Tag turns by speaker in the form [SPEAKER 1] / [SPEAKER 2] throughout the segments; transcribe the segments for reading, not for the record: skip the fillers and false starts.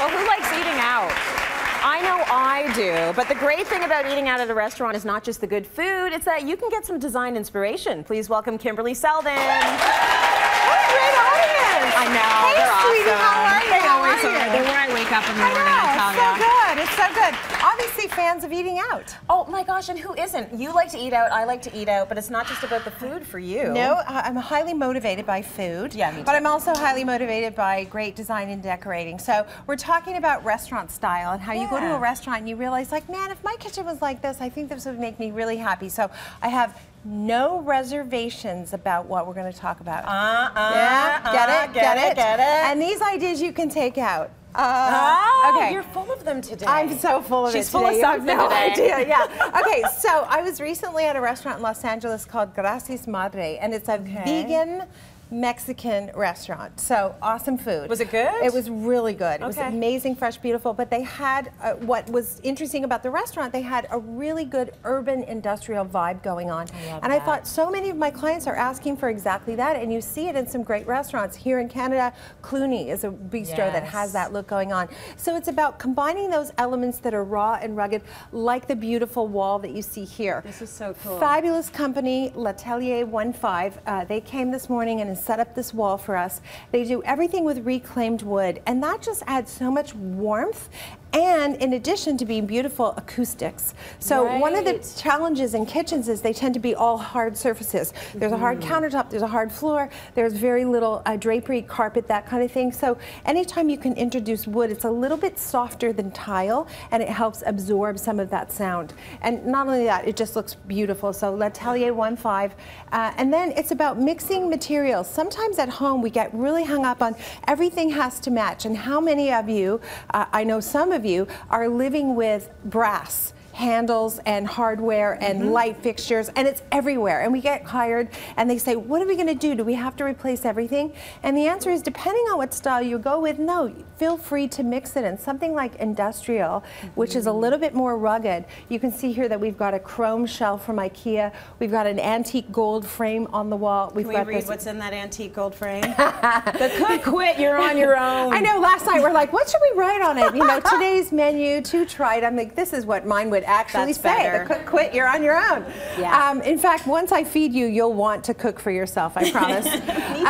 [SPEAKER 1] Well, who likes eating out? I know I do, but the great thing about eating out at a restaurant is not just the good food, it's that you can get some design inspiration. Please welcome Kimberley Seldon. What a great audience!
[SPEAKER 2] I know,
[SPEAKER 1] hey,
[SPEAKER 2] they're
[SPEAKER 1] sweetie,
[SPEAKER 2] awesome.
[SPEAKER 1] how are you?
[SPEAKER 2] They're where I wake up in the morning, I tell you.
[SPEAKER 3] It's so good, it's so good. Obviously fans of eating out.
[SPEAKER 1] Oh my gosh, and who isn't? You like to eat out, I like to eat out, but it's not just about the food for you.
[SPEAKER 3] No, I'm highly motivated by food,
[SPEAKER 1] yeah, me too.
[SPEAKER 3] But I'm also highly motivated by great design and decorating. So we're talking about restaurant style and how you go to a restaurant and you realize, like, man, if my kitchen was like this, I think this would make me really happy. So I have no reservations about what we're going to talk about. Get it. And these ideas you can take out.
[SPEAKER 1] Okay. You're full of them today.
[SPEAKER 3] I'm so full of it today.
[SPEAKER 1] She's full of something
[SPEAKER 3] you have no
[SPEAKER 1] today.
[SPEAKER 3] idea. Yeah. Okay, so I was recently at a restaurant in Los Angeles called Gracias Madre, and it's a vegan Mexican restaurant. So awesome food.
[SPEAKER 1] Was it good?
[SPEAKER 3] It was really good. It was
[SPEAKER 1] Okay.
[SPEAKER 3] amazing, fresh, beautiful. But they had, what was interesting about the restaurant, they had a really good urban industrial vibe going on. I thought so many of my clients are asking for exactly that, and you see it in some great restaurants. Here in Canada, Clooney is a bistro that has that look going on. So it's about combining those elements that are raw and rugged, like the beautiful wall that you see here.
[SPEAKER 1] This is so cool.
[SPEAKER 3] Fabulous company, L'Atelier 15. They came this morning and set up this wall for us. They do everything with reclaimed wood, and that just adds so much warmth, and in addition to being beautiful, acoustics. So one of the challenges in kitchens is they tend to be all hard surfaces. There's a hard countertop, there's a hard floor, there's very little drapery, carpet, that kind of thing. So anytime you can introduce wood, it's a little bit softer than tile, and it helps absorb some of that sound. And not only that, it just looks beautiful. So L'Atelier 15. And then it's about mixing materials. Sometimes at home we get really hung up on everything has to match. And how many of you, I know some of you, are living with brass handles and hardware and light fixtures, and it's everywhere, and we get hired and they say, what are we going to do? Do we have to replace everything? And the answer is, depending on what style you go with, no, feel free to mix it in. Something like industrial, which is a little bit more rugged. You can see here that we've got a chrome shelf from IKEA. We've got an antique gold frame on the wall.
[SPEAKER 1] Can we read what's in that antique gold frame?
[SPEAKER 3] The cook quit, you're on your own. I know, last night we're like, what should we write on it? You know, today's menu, to try it. I'm like, this is what mine would actually say. The cook quit, you're on your own. Yeah. In fact, once I feed you, you'll want to cook for yourself, I promise.
[SPEAKER 1] Me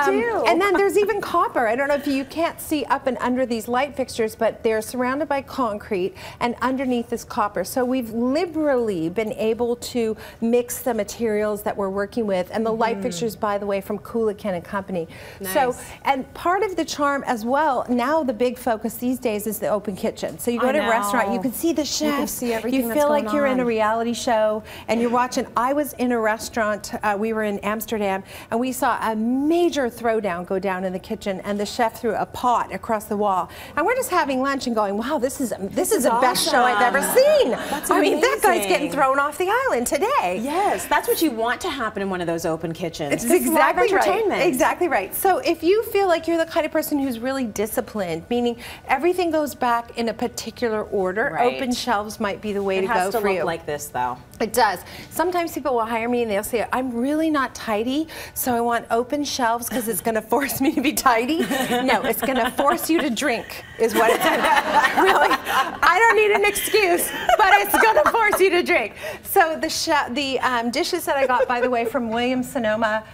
[SPEAKER 1] too.
[SPEAKER 3] And then there's even copper. I don't know if you can't see up and under these light fixtures, but they're surrounded by concrete, and underneath is copper. So we've liberally been able to mix the materials that we're working with, and the light fixtures, by the way, from Coolican and Company.
[SPEAKER 1] Nice.
[SPEAKER 3] So, and part of the charm as well, now the big focus these days is the open kitchen. So you go to a restaurant, you can see the chef,
[SPEAKER 1] you can see everything
[SPEAKER 3] you feel like you're in a reality show, and you're watching. I was in a restaurant, we were in Amsterdam, and we saw a major throwdown go down in the kitchen, and the chef threw a pot across the wall. And we're just having lunch and going, wow, this is the best show I've ever seen.
[SPEAKER 1] That's
[SPEAKER 3] I mean, that guy's
[SPEAKER 1] amazing.
[SPEAKER 3] getting thrown off the island today.
[SPEAKER 1] Yes, that's what you want to happen in one of those open kitchens.
[SPEAKER 3] It's exactly
[SPEAKER 1] entertainment.
[SPEAKER 3] right. Exactly right. So if you feel like you're the kind of person who's really disciplined, meaning everything goes back in a particular order, open shelves might be the way to go for you.
[SPEAKER 1] It has to look like this, though.
[SPEAKER 3] It does. Sometimes people will hire me and they'll say, I'm really not tidy, so I want open shelves because it's going to force me to be tidy. No, it's going to force you to drink, is what it's going to. Really, I don't need an excuse, but it's going to force you to drink. So the dishes that I got, by the way, from Williams-Sonoma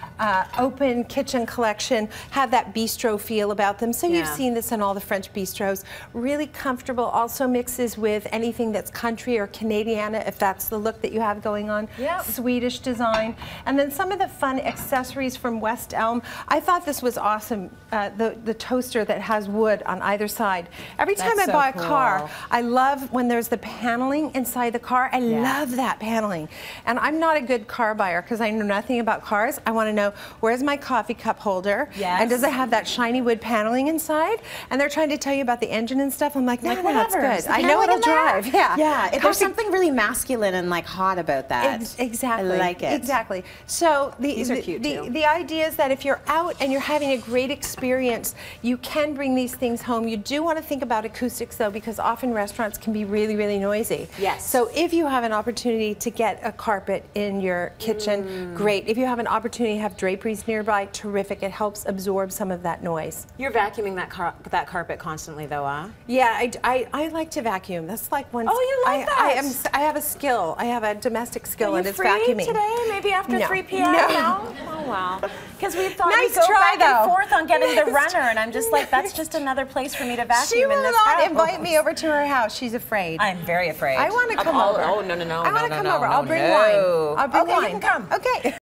[SPEAKER 3] Open Kitchen Collection have that bistro feel about them. So you've seen this in all the French bistros. Really comfortable. Also mixes with anything that's country or Canadiana, if that's the look that you have going on. Swedish design. And then some of the fun accessories from West Elm. I thought this was awesome. The toaster that has wood on either side. Every time I buy a car, I love when there's the paneling inside the car. I love that paneling. And I'm not a good car buyer because I know nothing about cars. I want to know, where's my coffee cup holder? And does it have that shiny wood paneling inside? And they're trying to tell you about the engine and stuff. I'm like, no, that's good. I know it'll drive.
[SPEAKER 1] Yeah, there's something really masculine and like hot about that.
[SPEAKER 3] Exactly.
[SPEAKER 1] I like it.
[SPEAKER 3] Exactly. So
[SPEAKER 1] these are cute too.
[SPEAKER 3] The idea is that if you're out and you're having a great experience, you can bring these things home. You do want to think about acoustics though, because often restaurants can be really, really noisy.
[SPEAKER 1] Yes.
[SPEAKER 3] So if you have an opportunity to get a carpet in your kitchen, great. If you have an opportunity to have draperies nearby, terrific. It helps absorb some of that noise.
[SPEAKER 1] You're vacuuming that carpet constantly, though, huh?
[SPEAKER 3] Yeah, I like to vacuum. That's like one.
[SPEAKER 1] Oh, you like that?
[SPEAKER 3] I have a skill. I have a domestic skill, and it's
[SPEAKER 1] free
[SPEAKER 3] vacuuming.
[SPEAKER 1] Today, maybe after
[SPEAKER 3] No.
[SPEAKER 1] 3 p.m.
[SPEAKER 3] No.
[SPEAKER 1] No? Oh wow. Because we thought
[SPEAKER 3] Nice
[SPEAKER 1] we'd go
[SPEAKER 3] try,
[SPEAKER 1] back and
[SPEAKER 3] though.
[SPEAKER 1] forth on getting the
[SPEAKER 3] Nice
[SPEAKER 1] runner, and I'm just like, that's just another place for me to
[SPEAKER 3] She
[SPEAKER 1] vacuum in
[SPEAKER 3] will
[SPEAKER 1] this
[SPEAKER 3] not
[SPEAKER 1] house.
[SPEAKER 3] invite me over to her house. She's afraid.
[SPEAKER 1] I'm very afraid.
[SPEAKER 3] I want to
[SPEAKER 1] Of
[SPEAKER 3] come
[SPEAKER 1] all-
[SPEAKER 3] over.
[SPEAKER 1] Oh no.
[SPEAKER 3] I want to come over.
[SPEAKER 1] No,
[SPEAKER 3] I'll bring
[SPEAKER 1] no.
[SPEAKER 3] wine. I'll bring
[SPEAKER 1] Okay,
[SPEAKER 3] wine.
[SPEAKER 1] you can come.
[SPEAKER 3] Okay.